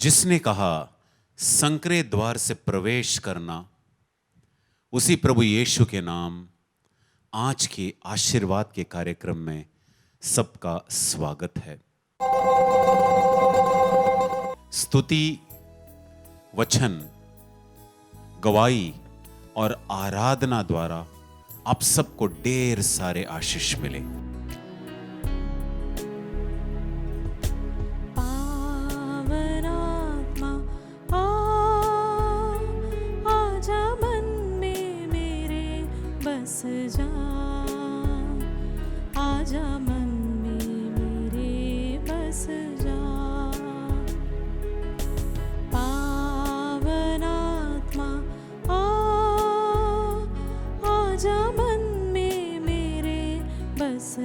जिसने कहा संकरे द्वार से प्रवेश करना, उसी प्रभु यीशु के नाम आज के आशीर्वाद के कार्यक्रम में सबका स्वागत है। स्तुति, वचन, गवाही और आराधना द्वारा आप सबको ढेर सारे आशीष मिले। आजा मन में मेरे बस जा, पावन आत्मा आजा मन में मेरे बस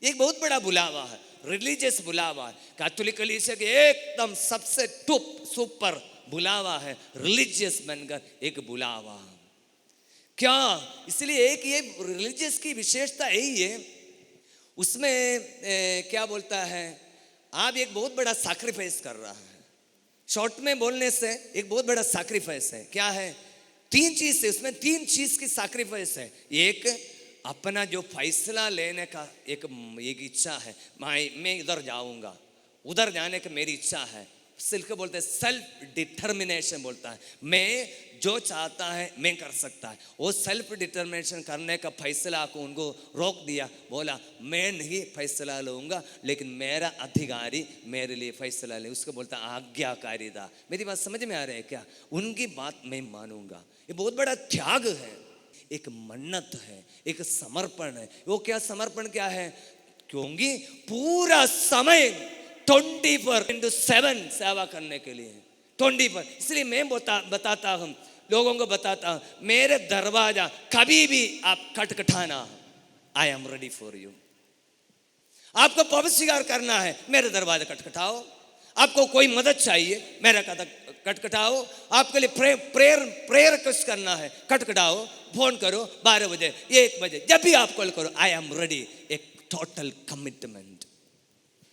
एक बहुत बड़ा बुलावा है, रिलीजियस बुलावा है। कैथोलिक कलीसिया के एकदम सबसे टॉप सुपर बुलावा है, रिलीजियस बनकर एक बुलावा। क्या इसलिए एक ये रिलीजियस की विशेषता यही है, उसमें क्या बोलता है, आप एक बहुत बड़ा सैक्रिफाइस कर रहा है। शॉर्ट में बोलने से एक बहुत बड़ा सैक्रिफाइस है। क्या है? तीन चीज है उसमें, तीन चीज की सैक्रिफाइस है। एक अपना जो फैसला लेने का एक इच्छा है, मैं इधर जाऊंगा, उधर जाने की मेरी इच्छा है, सिल्क बोलते हैं सेल्फ डिटर्मिनेशन बोलता है। मैं जो चाहता है मैं कर सकता है, वो सेल्फ डिटर्मिनेशन करने का फैसला को उनको रोक दिया, बोला मैं नहीं फैसला लूंगा लेकिन मेरा अधिकारी मेरे लिए फैसला ले, उसको बोलता है आज्ञाकारिता। मेरी बात समझ में आ रही है क्या? उनकी बात मैं मानूंगा। ये बहुत बड़ा त्याग है, एक मन्नत है, एक समर्पण है। वो क्या समर्पण क्या है? क्योंकि पूरा समय 24/7 सेवा करने के लिए 24। इसलिए मैं बताता हूँ लोगों को, बताता हूँ मेरे दरवाजा कभी भी आप खटखटाना, I am ready for you. आपको पवित्र स्वीकार करना है, मेरे दरवाजा खटखटाओ। आपको कोई मदद चाहिए, मेरा खटखटाओ। आपके लिए प्रेयर रिक्वेस्ट करना है, खटखटाओ, फोन करो 12 बजे 1 बजे, जब भी आप कॉल करो, आई एम रेडी। एक टोटल कमिटमेंट,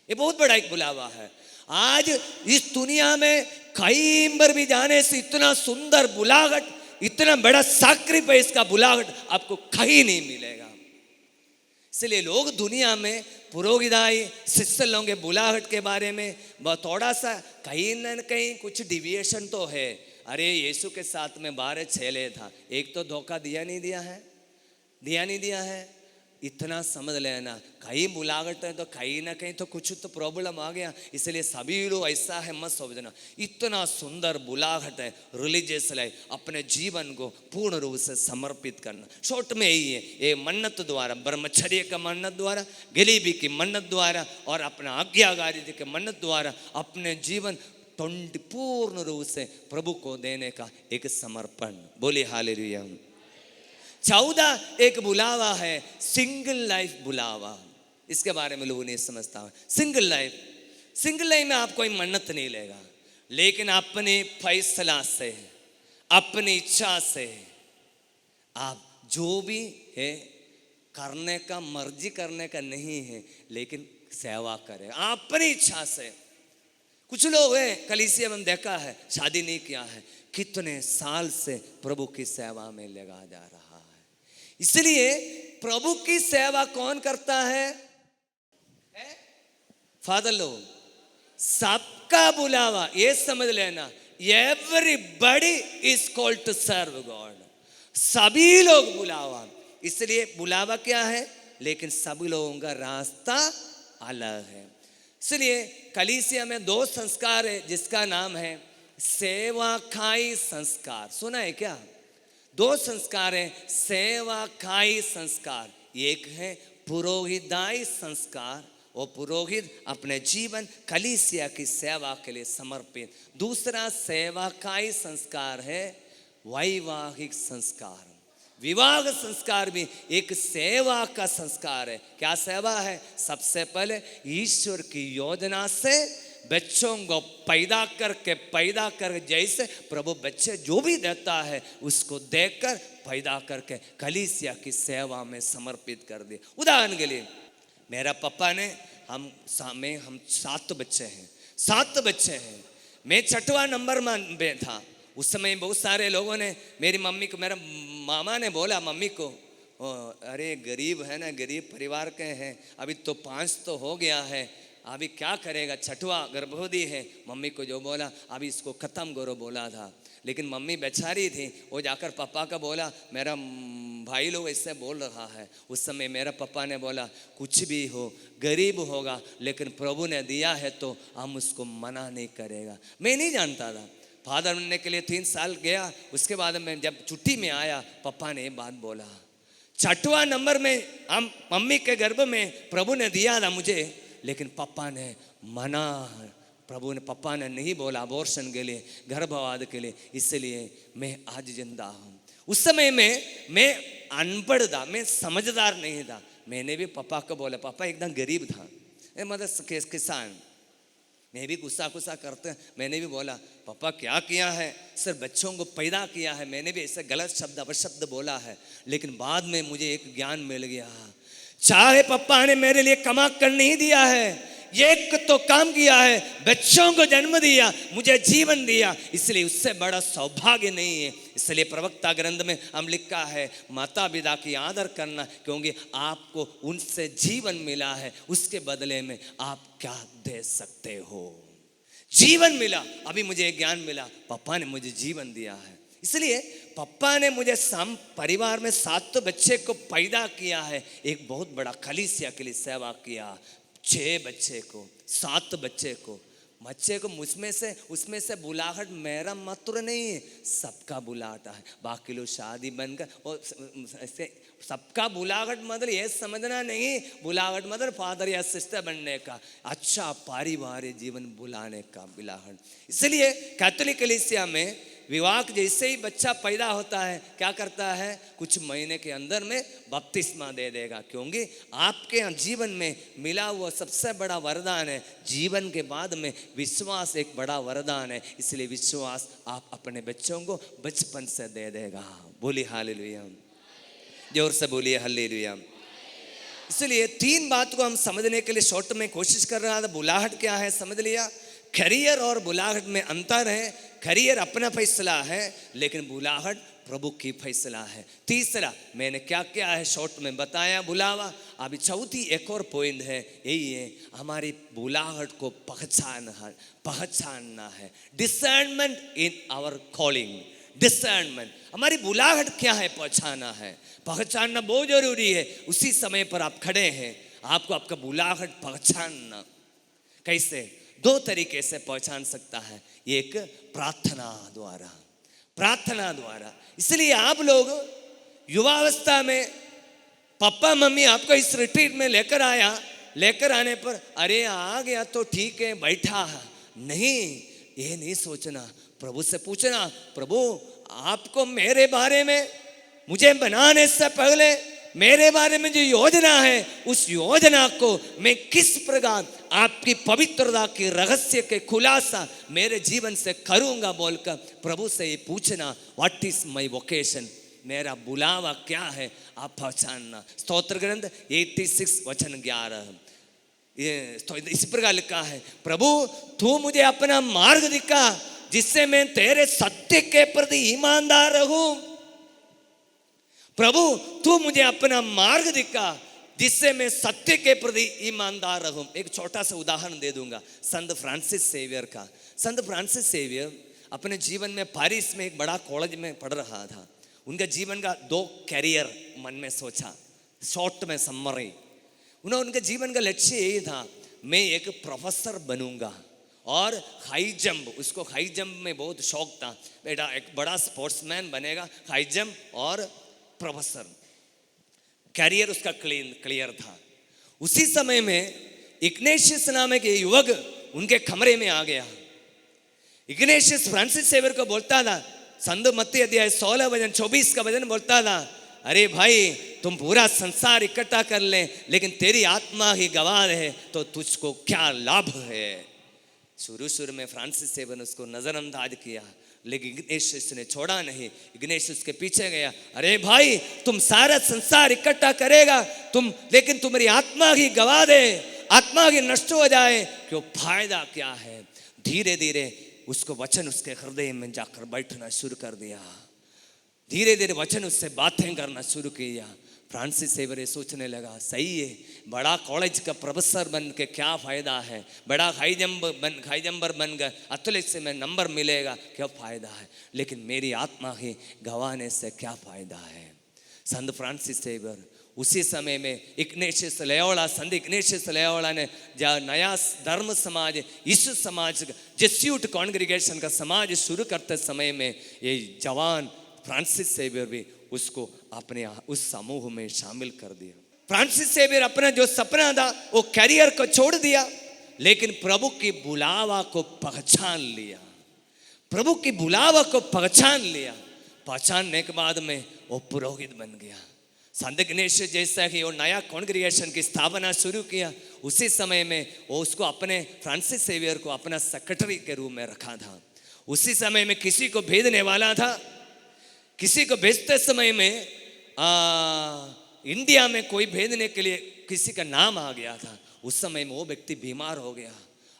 ये बहुत बड़ा एक बुलावा है। आज इस दुनिया में कहीं पर भी जाने से इतना सुंदर बुलाहट, इतना बड़ा सैक्रिफाइस का बुलाहट आपको कहीं नहीं मिलेगा। इसलिए लोग दुनिया में पुरोहिताई शिष्य लोगों के बुलाहट के बारे में थोड़ा सा कहीं न कहीं कुछ डिविएशन तो है। अरे यीशु के साथ में 12 चेले था, एक तो धोखा दिया नहीं दिया है। इतना समझ लेना, कहीं बुलाहट है तो कहीं ना कहीं तो कुछ तो प्रॉब्लम आ गया। इसलिए सभी लोग ऐसा है मत समझना, इतना सुंदर बुलाहट है रिलीजियस लाइफ, अपने जीवन को पूर्ण रूप से समर्पित करना। शॉर्ट में यही है, ये मन्नत द्वारा, ब्रह्मचर्य का मन्नत द्वारा, गरीबी की मन्नत द्वारा और अपना आज्ञाकारिता के मन्नत द्वारा अपने जीवन पूर्ण रूप से प्रभु को देने का एक समर्पण। बोलिए हालेलुया। 14 एक बुलावा है, सिंगल लाइफ बुलावा। इसके बारे में लोगों नहीं समझता। सिंगल लाइफ में आप कोई मन्नत नहीं लेगा, लेकिन अपने फैसला से, अपनी इच्छा से आप जो भी है करने का, मर्जी करने का नहीं है, लेकिन सेवा करें अपनी इच्छा से। कुछ लोग हैं कलीसिया में देखा है, शादी नहीं किया है, कितने साल से प्रभु की सेवा में लगा जा रहा है। इसलिए प्रभु की सेवा कौन करता है? फादर लोग, सबका बुलावा, ये समझ लेना, everybody is called to serve God. सभी लोग बुलावा। इसलिए बुलावा क्या है, लेकिन सभी लोगों का रास्ता अलग है। इसलिए कलीसिया में 2 संस्कार है, जिसका नाम है सेवाकाई संस्कार। सुना है क्या? 2 संस्कार है, सेवाकाई संस्कार। एक है पुरोहिताई संस्कार, वो पुरोहित अपने जीवन कलीसिया की सेवा के लिए समर्पित। दूसरा सेवाकाई संस्कार है वैवाहिक संस्कार। विवाह संस्कार भी एक सेवा का संस्कार है। क्या सेवा है? सबसे पहले ईश्वर की योजना से बच्चों को पैदा कर जैसे प्रभु बच्चे जो भी देता है उसको देकर पैदा करके कलीसिया की सेवा में समर्पित कर दिए। उदाहरण के लिए मेरा पापा ने हम 7 बच्चे हैं। मैं 6वां नंबर में था। उस समय बहुत सारे लोगों ने मेरी मम्मी को, मेरा मामा ने बोला मम्मी को, अरे गरीब है ना, गरीब परिवार के हैं, अभी तो 5 तो हो गया है, अभी क्या करेगा, 6वां गर्भवती है। मम्मी को जो बोला अभी इसको ख़त्म करो बोला था। लेकिन मम्मी बेचारी थी, वो जाकर पापा का बोला मेरा भाई लोग ऐसे बोल रहा है। उस समय मेरा पापा ने बोला कुछ भी हो, गरीब होगा लेकिन प्रभु ने दिया है तो हम उसको मना नहीं करेगा। मैं नहीं जानता था। फादर बनने के लिए 3 साल गया। उसके बाद में जब छुट्टी में आया, पापा ने ये बात बोला, 6वां नंबर में हम मम्मी के गर्भ में प्रभु ने दिया था मुझे, लेकिन पापा ने मना, पापा ने नहीं बोला अबॉर्शन के लिए, गर्भवाद के लिए, इसलिए मैं आज जिंदा हूँ। उस समय में मैं अनपढ़ था, मैं समझदार नहीं था। मैंने भी पापा को बोला, पापा एकदम गरीब था, मतलब किसान, मैं भी गुस्सा करते हैं, मैंने भी बोला पापा क्या किया है, सिर्फ बच्चों को पैदा किया है, मैंने भी ऐसे गलत शब्द अपशब्द बोला है। लेकिन बाद में मुझे एक ज्ञान मिल गया, चाहे पापा ने मेरे लिए कमा कर नहीं दिया है, एक तो काम किया है, बच्चों को जन्म दिया, मुझे जीवन दिया, इसलिए उससे बड़ा सौभाग्य नहीं है। इसलिए प्रवक्ता ग्रंथ में हम लिखा है माता पिता की आदर करना, क्योंकि आपको उनसे जीवन मिला है, उसके बदले में आप क्या दे सकते हो। जीवन मिला, अभी मुझे एक ज्ञान मिला, पापा ने मुझे जीवन दिया है, इसलिए पापा ने मुझे परिवार में 7 बच्चे को पैदा किया है, एक बहुत बड़ा कलीसिया के लिए सेवा किया, 6 बच्चे को, 7 बच्चे को उसमें से बुलाहट मेरा मात्र नहीं है, सबका बुलाहट है। बाकी लोग शादी बनकर और सबका बुलाहट मतलब ये समझना नहीं, बुलाहट मतलब फादर या सिस्टर बनने का, अच्छा पारिवारिक जीवन बुलाने का बुलाहट। इसलिए कैथोलिक कलीसिया में विवाह जैसे ही बच्चा पैदा होता है क्या करता है, कुछ महीने के अंदर में बपतिस्मा दे देगा, क्योंकि आपके जीवन में मिला हुआ सबसे बड़ा वरदान है। जीवन के बाद में विश्वास एक बड़ा वरदान है, इसलिए विश्वास आप अपने बच्चों को बचपन से दे देगा। बोलिए हालेलुया, जोर से बोलिए हालेलुया। इसलिए 3 बात को हम समझने के लिए शॉर्ट में कोशिश कर रहा था। बुलाहट क्या है समझ लिया, करियर और बुलाहट में अंतर है। करियर अपना फैसला है, लेकिन बुलाहट प्रभु की फैसला है। तीसरा मैंने क्या क्या है शॉर्ट में बताया, बुलावा। अभी चौथी एक और पॉइंट है, यही है हमारी बुलाहट को पहचानना है। Discernment in our calling, discernment, हमारी बुलाहट क्या है पहचाना है, पहचानना बहुत जरूरी है। उसी समय पर आप खड़े हैं, आपको आपका बुलाहट पहचानना कैसे, 2 तरीके से पहचान सकता है। एक प्रार्थना द्वारा। इसलिए आप लोग युवावस्था में पापा मम्मी आपको इस रिट्रीट में लेकर आने पर अरे आ गया तो ठीक है बैठा, नहीं, ये नहीं सोचना, प्रभु से पूछना, प्रभु आपको मेरे बारे में, मुझे बनाने से पहले मेरे बारे में जो योजना है, उस योजना को मैं किस प्रकार आपकी पवित्रता की रहस्य के खुलासा मेरे जीवन से करूंगा बोलकर प्रभु से ये पूछना, व्हाट इज माय वोकेशन, मेरा बुलावा क्या है, आप पहचानना। स्तोत्र ग्रंथ 86 वचन 11 इस प्रकार लिखा है, प्रभु तू मुझे अपना मार्ग दिखा जिससे मैं तेरे सत्य के प्रति ईमानदार रहूं। प्रभु तू मुझे अपना मार्ग दिखा जिससे मैं सत्य के प्रति ईमानदार रहूं। एक छोटा सा उदाहरण दे दूंगा संत फ्रांसिस सेवियर का। संत फ्रांसिस सेवियर अपने जीवन में पेरिस में एक बड़ा कॉलेज में पढ़ रहा था। उनका जीवन का 2 कैरियर मन में सोचा, शॉर्ट में समरी। उनके जीवन का लक्ष्य यही था, मैं एक प्रोफेसर बनूंगा और हाई जंप, उसको हाई जंप में बहुत शौक था, बेटा एक बड़ा स्पोर्ट्समैन बनेगा, हाई जंप और प्रोफेसर, कैरियर उसका क्लियर था। उसी समय में इग्नेशियस नाम के युवक उनके कमरे में आ गया। इग्नेशियस फ्रांसिस सेवियर को बोलता था, संत मत्ती अध्याय 16 वचन 24 का वचन बोलता था, अरे भाई तुम पूरा संसार इकट्ठा कर ले, लेकिन तेरी आत्मा ही गवाह है तो तुझको क्या लाभ है। शुरू में फ्रांसिस सेवियर ने उसको नजरअंदाज किया, लेकिन इग्नेशियस ने छोड़ा नहीं। इग्नेशियस के पीछे गया, अरे भाई तुम सारा संसार इकट्ठा करेगा, लेकिन तुम्हारी आत्मा ही गवा दे, आत्मा ही नष्ट हो जाए, क्यों फायदा क्या है। धीरे धीरे उसको वचन उसके हृदय में जाकर बैठना शुरू कर दिया। धीरे धीरे वचन उससे बातें करना शुरू किया। फ्रांसिस सेवियर सोचने लगा, सही है, बड़ा कॉलेज का प्रोफेसर बन के क्या फ़ायदा है, बड़ा हाई जंपर बन गए, एथलेटिक्स में नंबर मिलेगा, क्या फ़ायदा है, लेकिन मेरी आत्मा ही गंवाने से क्या फ़ायदा है। संत फ्रांसिस सेवियर उसी समय में इग्नेशियस लोयोला, संत इग्नेशियस लोयोला ने जो नया धर्म समाज, यीशु समाज, जेस्यूट कॉन्ग्रीगेशन का समाज शुरू करते समय में ये जवान फ्रांसिस सेवियर भी उसको अपने उस समूह में शामिल कर दिया। फ्रांसिस सेवियर अपना जो सपना था वो कैरियर को छोड़ दिया, लेकिन प्रभु की बुलावा को पहचान लिया। प्रभु की बुलावा को पहचान लिया। पहचानने के बाद में वो पुरोहित बन गया। संत गणेश जैसा ही वो नया कॉन्ग्रीगेशन की स्थापना शुरू किया, उसी समय में वो उसको अपने फ्रांसिस सेवियर को अपना सेक्रेटरी के रूप में रखा था। उसी समय में किसी को भेजने वाला था, किसी को भेजते समय में इंडिया में कोई भेजने के लिए किसी का नाम आ गया था। उस समय में वो व्यक्ति बीमार हो गया।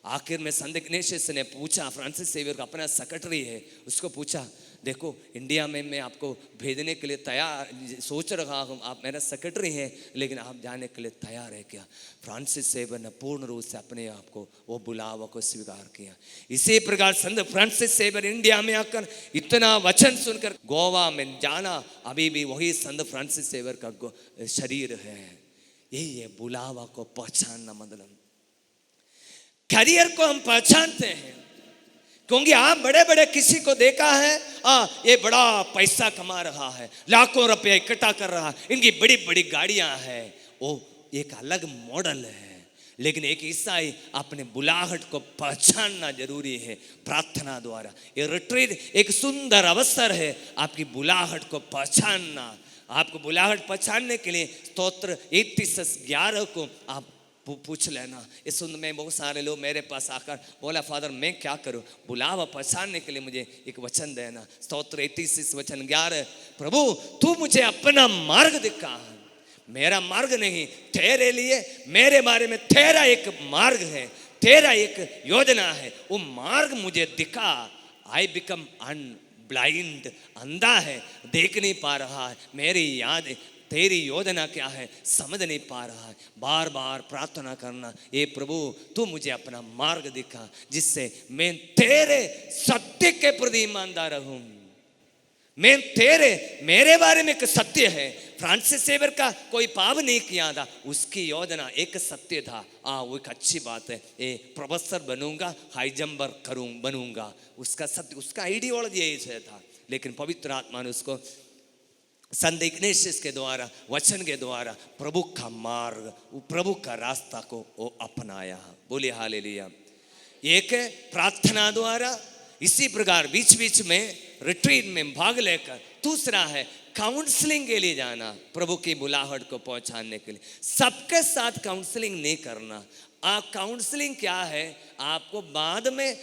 आखिर में संत इग्नेशियस ने पूछा, फ्रांसिस सेवियर का अपना सेक्रेटरी है, उसको पूछा, देखो इंडिया में मैं आपको भेजने के लिए तैयार सोच रहा हूँ, आप मेरा सेक्रेटरी हैं, लेकिन आप जाने के लिए तैयार है क्या? फ्रांसिस सेवियर ने पूर्ण रूप से अपने आप को वो बुलावा को स्वीकार किया। इसी प्रकार संत फ्रांसिस सेवियर इंडिया में आकर इतना वचन सुनकर गोवा में जाना, अभी भी वही संत फ्रांसिस सेवियर का शरीर है। यही है बुलावा को पहचानना। मतलब करियर को हम पहचानते हैं क्योंकि आप बड़े बड़े किसी को देखा है, ये बड़ा पैसा कमा रहा है, लाखों रुपए इकट्ठा कर रहा है, इनकी बड़ी बड़ी गाड़ियां हैं, वो एक अलग मॉडल है। लेकिन एक ईसाई अपने बुलाहट को पहचानना जरूरी है प्रार्थना द्वारा। ये रिट्रीट एक सुंदर अवसर है आपकी बुलाहट को पहचानना। आपको बुलाहट पहचानने के लिए स्तोत्र 86:11 को आप पूछ लेना। इस सुन में बहुत सारे लोग मेरे पास आकर बोला, फादर मैं क्या करूं, बुलावा पहचानने के लिए मुझे एक वचन देना। स्तोत्र 86 वचन 11, प्रभु तू मुझे अपना मार्ग दिखा। मेरा मार्ग नहीं, तेरे लिए मेरे बारे में तेरा एक मार्ग है, तेरा एक योजना है, वो मार्ग मुझे दिखा। आई बिकम ब्लाइंड, अंधा है, देख नहीं पा रहा है, मेरी याद तेरी योजना क्या है समझ नहीं पा रहा है। बार बार प्रार्थना करना, ये प्रभु तू मुझे अपना मार्ग दिखा जिससे मैं तेरे सत्य के प्रति ईमानदार रहूं। मैं तेरे मेरे बारे में एक सत्य है। फ्रांसिस सेवियर का कोई पाप नहीं किया था, उसकी योजना एक सत्य था। वो एक अच्छी बात है, ये प्रोफेसर बनूंगा, हाई जंपर बनूंगा, उसका सत्य, उसका आइडियोलॉजी यही था। लेकिन पवित्र आत्मा ने उसको संत इग्नेशियस के द्वारा, वचन के द्वारा प्रभु का मार्ग, प्रभु का रास्ता को वो अपनाया। बोलिए हालेलुया। एक है प्रार्थना द्वारा, इसी प्रकार बीच बीच में रिट्रीट में भाग लेकर। दूसरा है काउंसलिंग के लिए जाना, प्रभु की बुलाहट को पहुंचाने के लिए। सबके साथ काउंसलिंग नहीं करना। काउंसलिंग क्या है आपको बाद में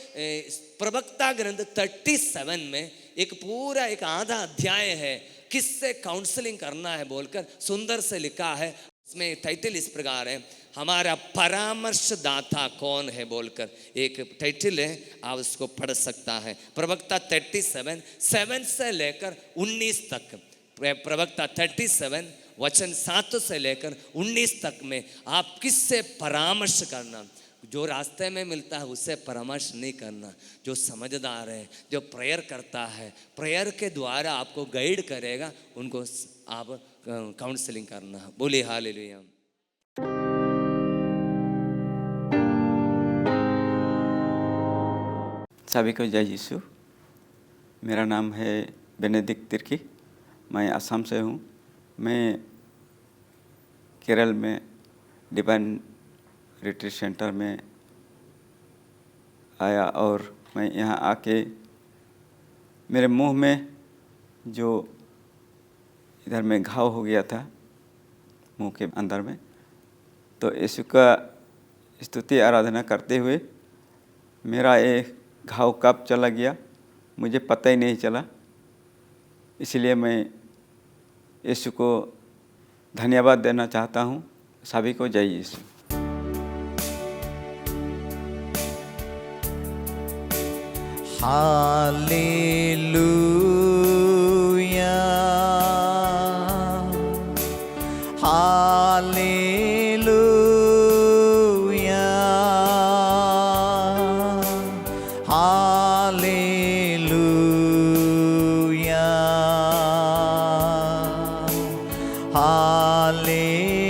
प्रवक्ता ग्रंथ 37 में एक पूरा एक आधा अध्याय है किससे काउंसलिंग करना है बोलकर सुंदर से लिखा है। इसमें टाइटल इस प्रकार है, हमारा परामर्शदाता कौन है बोलकर एक टाइटल है, आप उसको पढ़ सकता है। प्रवक्ता 37:7 से लेकर 19 तक, प्रवक्ता 37 वचन 7 से लेकर 19 तक में आप किससे परामर्श करना। जो रास्ते में मिलता है उससे परामर्श नहीं करना। जो समझदार है, जो प्रेयर करता है, प्रेयर के द्वारा आपको गाइड करेगा, उनको आप काउंसलिंग करना। बोलिए हालेलुया। सभी को जय यीशु। मेरा नाम है बेनेडिक्ट तिर्की, मैं असम से हूँ। मैं केरल में डिवाइन रिट्रीट सेंटर में आया और मैं यहाँ आके मेरे मुंह में जो इधर में घाव हो गया था मुंह के अंदर में, तो यीशु का स्तुति आराधना करते हुए मेरा ये घाव कब चला गया मुझे पता ही नहीं चला। इसलिए मैं यीशु को धन्यवाद देना चाहता हूँ। सभी को जय Yeshu. Hallelujah, hallelujah, hallelujah, hallelujah,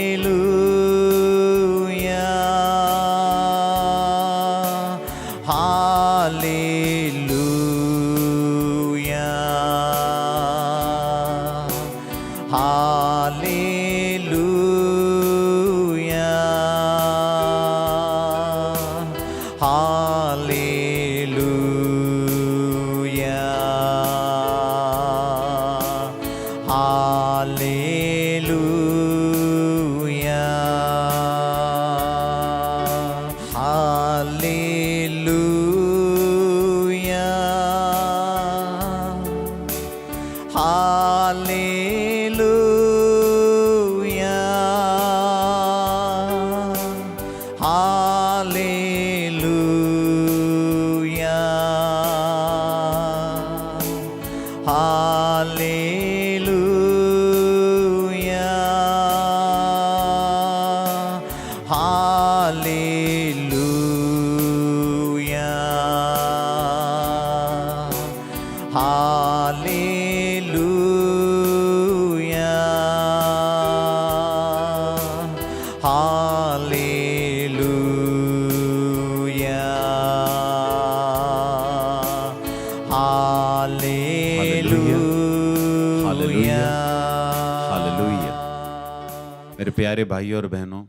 hallelujah, hallelujah. Hallelujah hallelujah hallelujah. मेरे प्यारे भाइयों और बहनों,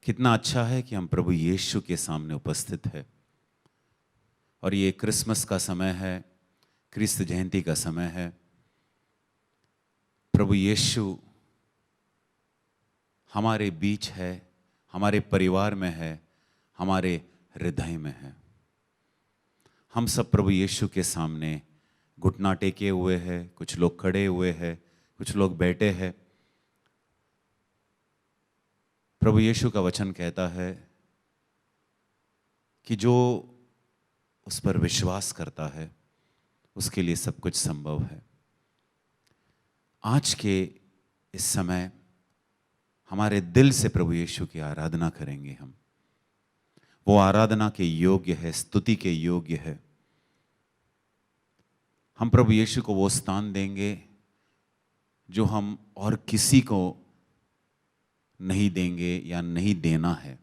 कितना अच्छा है कि हम प्रभु यीशु के सामने उपस्थित है। और ये क्रिसमस का समय है, क्रिस्त जयंती का समय है। प्रभु यीशु हमारे बीच है, हमारे परिवार में है, हमारे हृदय में है। हम सब प्रभु यीशु के सामने घुटना टेके हुए हैं, कुछ लोग खड़े हुए हैं, कुछ लोग बैठे हैं। प्रभु यीशु का वचन कहता है कि जो उस पर विश्वास करता है उसके लिए सब कुछ संभव है। आज के इस समय हमारे दिल से प्रभु यीशु की आराधना करेंगे हम। वो आराधना के योग्य है, स्तुति के योग्य है। हम प्रभु यीशु को वो स्थान देंगे जो हम और किसी को नहीं देंगे या नहीं देना है।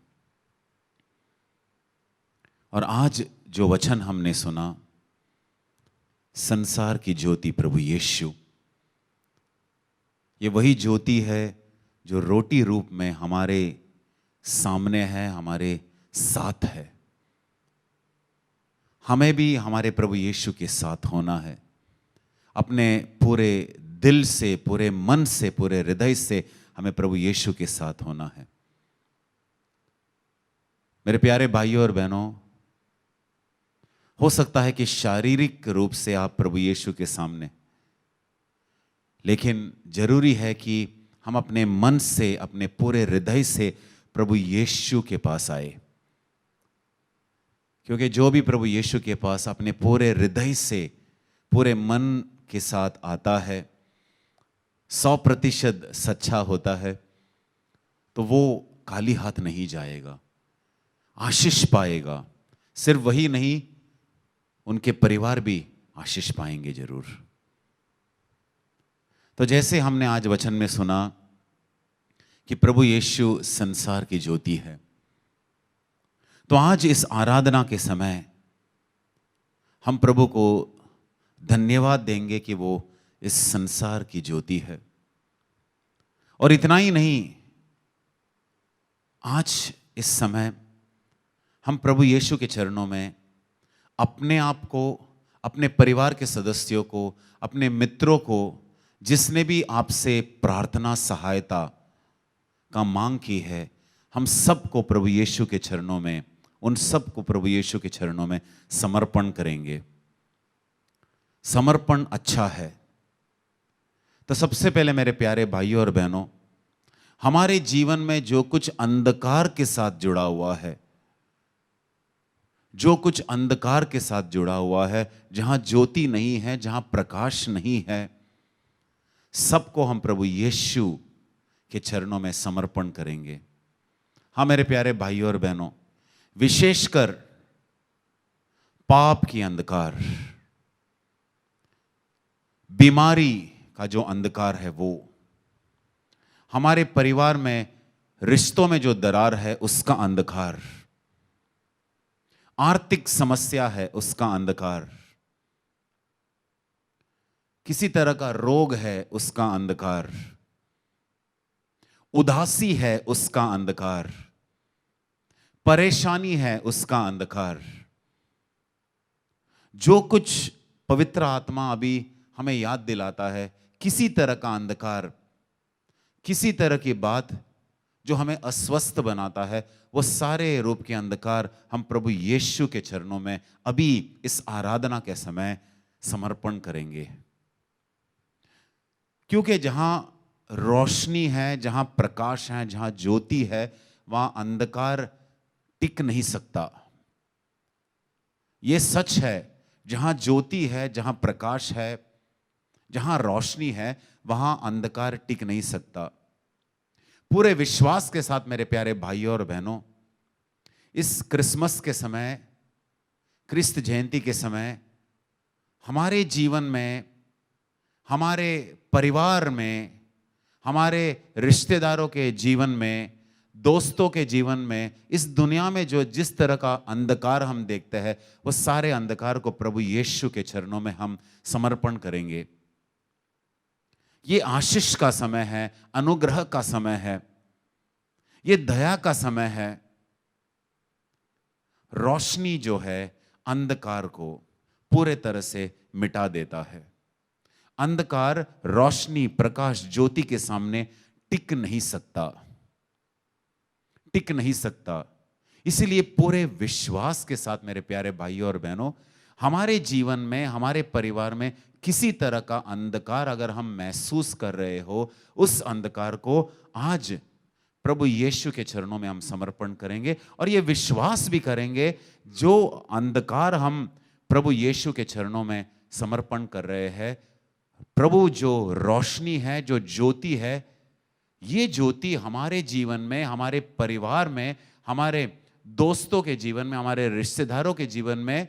और आज जो वचन हमने सुना, संसार की ज्योति प्रभु यीशु, ये वही ज्योति है जो रोटी रूप में हमारे सामने है, हमारे साथ है। हमें भी हमारे प्रभु यीशु के साथ होना है। अपने पूरे दिल से, पूरे मन से, पूरे हृदय से हमें प्रभु यीशु के साथ होना है। मेरे प्यारे भाइयों और बहनों, हो सकता है कि शारीरिक रूप से आप प्रभु यीशु के सामने, लेकिन जरूरी है कि हम अपने मन से, अपने पूरे हृदय से प्रभु यीशु के पास आए। क्योंकि जो भी प्रभु यीशु के पास अपने पूरे हृदय से, पूरे मन के साथ आता है, 100% सच्चा होता है, तो वो खाली हाथ नहीं जाएगा, आशीष पाएगा। सिर्फ वही नहीं, उनके परिवार भी आशीष पाएंगे जरूर। तो जैसे हमने आज वचन में सुना कि प्रभु यीशु संसार की ज्योति है, तो आज इस आराधना के समय हम प्रभु को धन्यवाद देंगे कि वो इस संसार की ज्योति है। और इतना ही नहीं, आज इस समय हम प्रभु यीशु के चरणों में अपने आप को, अपने परिवार के सदस्यों को, अपने मित्रों को, जिसने भी आपसे प्रार्थना सहायता का मांग की है, हम सबको प्रभु यीशु के चरणों में, उन सबको प्रभु यीशु के चरणों में समर्पण करेंगे। समर्पण अच्छा है। तो सबसे पहले मेरे प्यारे भाइयों और बहनों, हमारे जीवन में जो कुछ अंधकार के साथ जुड़ा हुआ है, जो कुछ अंधकार के साथ जुड़ा हुआ है, जहां ज्योति नहीं है, जहां प्रकाश नहीं है, सबको हम प्रभु यीशु के चरणों में समर्पण करेंगे। हाँ मेरे प्यारे भाइयों और बहनों, विशेषकर पाप की अंधकार, बीमारी का जो अंधकार है, वो हमारे परिवार में, रिश्तों में जो दरार है उसका अंधकार, आर्थिक समस्या है उसका अंधकार, किसी तरह का रोग है उसका अंधकार, उदासी है उसका अंधकार, परेशानी है उसका अंधकार, जो कुछ पवित्र आत्मा अभी हमें याद दिलाता है, किसी तरह का अंधकार, किसी तरह की बात जो हमें अस्वस्थ बनाता है, वो सारे रूप के अंधकार हम प्रभु यीशु के चरणों में अभी इस आराधना के समय समर्पण करेंगे। क्योंकि जहां रोशनी है, जहां प्रकाश है, जहां ज्योति है, वहां अंधकार टिक नहीं सकता। यह सच है, जहां ज्योति है, जहां प्रकाश है, जहां रोशनी है, वहां अंधकार टिक नहीं सकता। पूरे विश्वास के साथ मेरे प्यारे भाइयों और बहनों, इस क्रिसमस के समय, क्रिस्त जयंती के समय, हमारे जीवन में, हमारे परिवार में, हमारे रिश्तेदारों के जीवन में दोस्तों के जीवन में, इस दुनिया में जो जिस तरह का अंधकार हम देखते हैं, वो सारे अंधकार को प्रभु यीशु के चरणों में हम समर्पण करेंगे। ये आशीष का समय है, अनुग्रह का समय है, ये दया का समय है। रोशनी जो है अंधकार को पूरे तरह से मिटा देता है। अंधकार रोशनी, प्रकाश, ज्योति के सामने टिक नहीं सकता, टिक नहीं सकता। इसीलिए पूरे विश्वास के साथ मेरे प्यारे भाइयों और बहनों, हमारे जीवन में, हमारे परिवार में किसी तरह का अंधकार अगर हम महसूस कर रहे हो, उस अंधकार को आज प्रभु यीशु के चरणों में हम समर्पण करेंगे और ये विश्वास भी करेंगे, जो अंधकार हम प्रभु यीशु के चरणों में समर्पण कर रहे हैं, प्रभु जो रोशनी है, जो ज्योति है, ये ज्योति हमारे जीवन में, हमारे परिवार में, हमारे दोस्तों के जीवन में, हमारे रिश्तेदारों के जीवन में,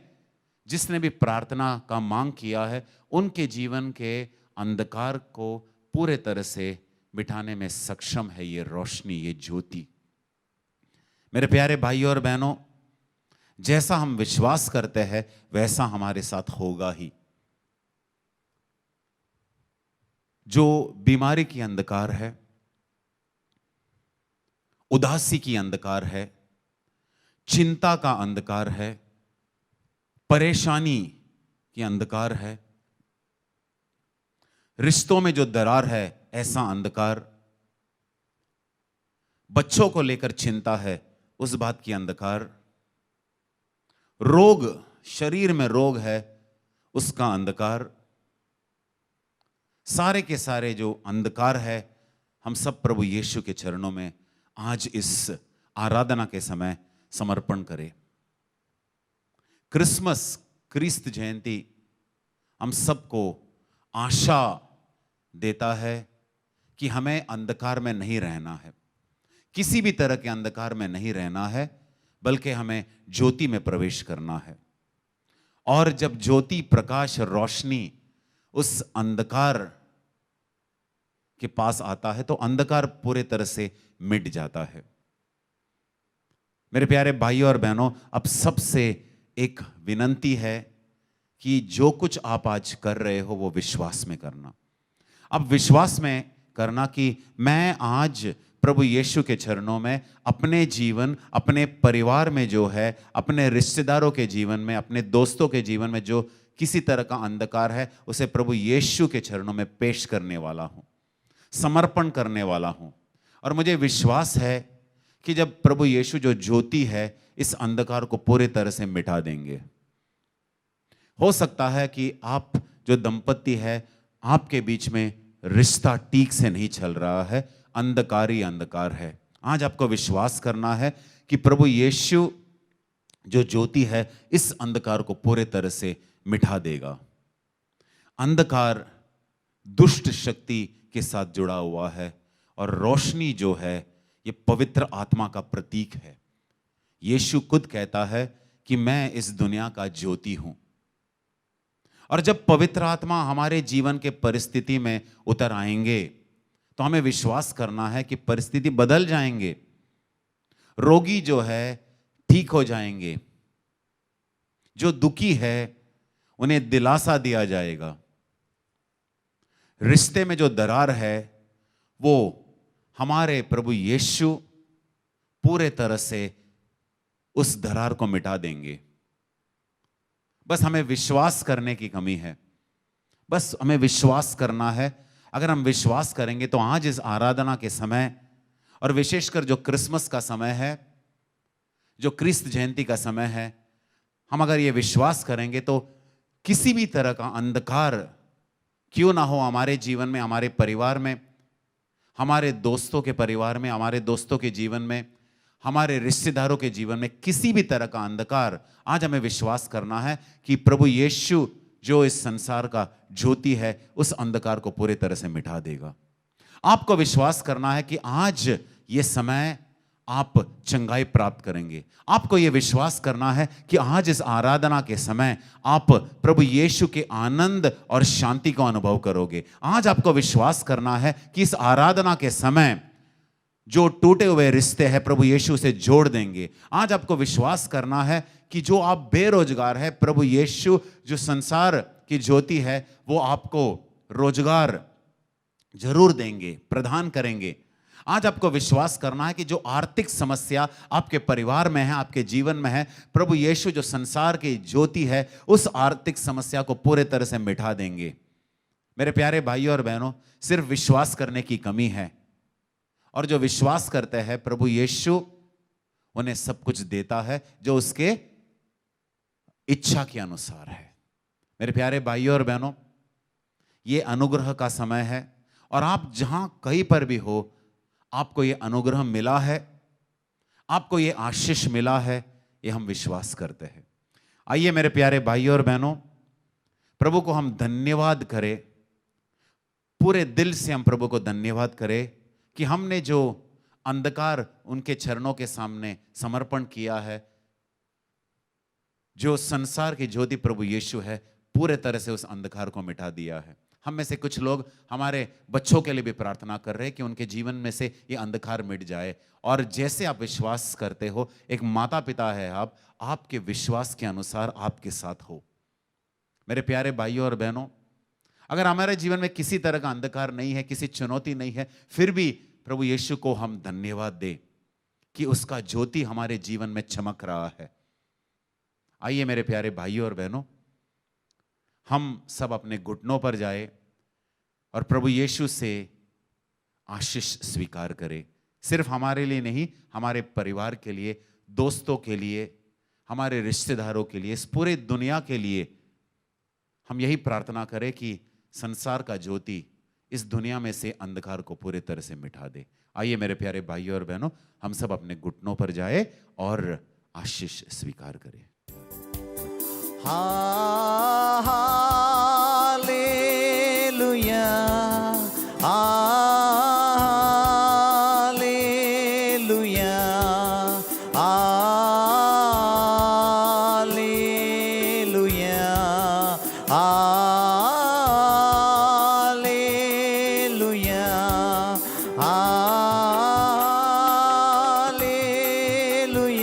जिसने भी प्रार्थना का मांग किया है, उनके जीवन के अंधकार को पूरे तरह से मिटाने में सक्षम है ये रोशनी, ये ज्योति। मेरे प्यारे भाइयों और बहनों, जैसा हम विश्वास करते हैं वैसा हमारे साथ होगा ही। जो बीमारी की अंधकार है, उदासी की अंधकार है, चिंता का अंधकार है, परेशानी की अंधकार है, रिश्तों में जो दरार है ऐसा अंधकार, बच्चों को लेकर चिंता है उस बात की अंधकार, रोग, शरीर में रोग है उसका अंधकार, सारे के सारे जो अंधकार है, हम सब प्रभु यीशु के चरणों में आज इस आराधना के समय समर्पण करें। क्रिसमस, क्रिस्त जयंती हम सबको आशा देता है कि हमें अंधकार में नहीं रहना है, किसी भी तरह के अंधकार में नहीं रहना है, बल्कि हमें ज्योति में प्रवेश करना है। और जब ज्योति, प्रकाश, रोशनी उस अंधकार के पास आता है तो अंधकार पूरे तरह से मिट जाता है। मेरे प्यारे भाइयों और बहनों, अब सबसे एक विनंती है कि जो कुछ आप आज कर रहे हो वो विश्वास में करना। अब विश्वास में करना कि मैं आज प्रभु यीशु के चरणों में अपने जीवन, अपने परिवार में जो है, अपने रिश्तेदारों के जीवन में, अपने दोस्तों के जीवन में जो किसी तरह का अंधकार है, उसे प्रभु यीशु के चरणों में पेश करने वाला हूं, समर्पण करने वाला हूं। और मुझे विश्वास है कि जब प्रभु यीशु जो ज्योति है इस अंधकार को पूरे तरह से मिटा देंगे। हो सकता है कि आप जो दंपति है, आपके बीच में रिश्ता ठीक से नहीं चल रहा है, अंधकार ही अंधकार है। आज आपको विश्वास करना है कि प्रभु यीशु जो ज्योति है इस अंधकार को पूरे तरह से मिटा देगा। अंधकार दुष्ट शक्ति के साथ जुड़ा हुआ है और रोशनी जो है ये पवित्र आत्मा का प्रतीक है। यीशु खुद कहता है कि मैं इस दुनिया का ज्योति हूं। और जब पवित्र आत्मा हमारे जीवन के परिस्थिति में उतर आएंगे तो हमें विश्वास करना है कि परिस्थिति बदल जाएंगे, रोगी जो है ठीक हो जाएंगे, जो दुखी है उन्हें दिलासा दिया जाएगा, रिश्ते में जो दरार है वो हमारे प्रभु यीशु पूरे तरह से उस दरार को मिटा देंगे। बस हमें विश्वास करने की कमी है, बस हमें विश्वास करना है। अगर हम विश्वास करेंगे तो आज इस आराधना के समय, और विशेषकर जो क्रिसमस का समय है, जो क्रिस्त जयंती का समय है, हम अगर ये विश्वास करेंगे तो किसी भी तरह का अंधकार क्यों ना हो हमारे जीवन में, हमारे परिवार में, हमारे दोस्तों के परिवार में, हमारे दोस्तों के जीवन में, हमारे रिश्तेदारों के जीवन में, किसी भी तरह का अंधकार, आज हमें विश्वास करना है कि प्रभु यीशु जो इस संसार का ज्योति है उस अंधकार को पूरे तरह से मिटा देगा। आपको विश्वास करना है कि आज ये समय आप चंगाई प्राप्त करेंगे। आपको ये विश्वास करना है कि आज इस आराधना के समय आप प्रभु यीशु के आनंद और शांति को अनुभव करोगे। आज आपको विश्वास करना है कि इस आराधना के समय जो टूटे हुए रिश्ते हैं प्रभु यीशु से जोड़ देंगे। आज आपको विश्वास करना है कि जो आप बेरोजगार है, प्रभु यीशु जो संसार की ज्योति है वो आपको रोजगार जरूर देंगे, प्रदान करेंगे। आज आपको विश्वास करना है कि जो आर्थिक समस्या आपके परिवार में है, आपके जीवन में है, प्रभु यीशु जो संसार की ज्योति है उस आर्थिक समस्या को पूरे तरह से मिटा देंगे। मेरे प्यारे भाइयों और बहनों, सिर्फ विश्वास करने की कमी है, और जो विश्वास करते हैं प्रभु यीशु उन्हें सब कुछ देता है जो उसके इच्छा के अनुसार है। मेरे प्यारे भाइयों और बहनों, ये अनुग्रह का समय है, और आप जहां कहीं पर भी हो, आपको ये अनुग्रह मिला है, आपको ये आशीष मिला है, ये हम विश्वास करते हैं। आइए मेरे प्यारे भाइयों और बहनों, प्रभु को हम धन्यवाद करें, पूरे दिल से हम प्रभु को धन्यवाद करें कि हमने जो अंधकार उनके चरणों के सामने समर्पण किया है। जो संसार की ज्योति प्रभु यीशु है, पूरे तरह से उस अंधकार को मिटा दिया है। हम में से कुछ लोग हमारे बच्चों के लिए भी प्रार्थना कर रहे हैं कि उनके जीवन में से ये अंधकार मिट जाए। और जैसे आप विश्वास करते हो, एक माता पिता है आप, आपके विश्वास के अनुसार आपके साथ हो। मेरे प्यारे भाइयों और बहनों, अगर हमारे जीवन में किसी तरह का अंधकार नहीं है, किसी चुनौती नहीं है, फिर भी प्रभु यीशु को हम धन्यवाद दें कि उसका ज्योति हमारे जीवन में चमक रहा है। आइए मेरे प्यारे भाइयों और बहनों, हम सब अपने घुटनों पर जाए और प्रभु यीशु से आशीष स्वीकार करें। सिर्फ हमारे लिए नहीं, हमारे परिवार के लिए, दोस्तों के लिए, हमारे रिश्तेदारों के लिए, इस पूरे दुनिया के लिए हम यही प्रार्थना करें कि संसार का ज्योति इस दुनिया में से अंधकार को पूरे तरह से मिटा दे। आइए मेरे प्यारे भाइयों और बहनों, हम सब अपने घुटनों पर जाए और आशीष स्वीकार करें। Hallelujah, hallelujah, hallelujah, hallelujah, hallelujah, hallelujah,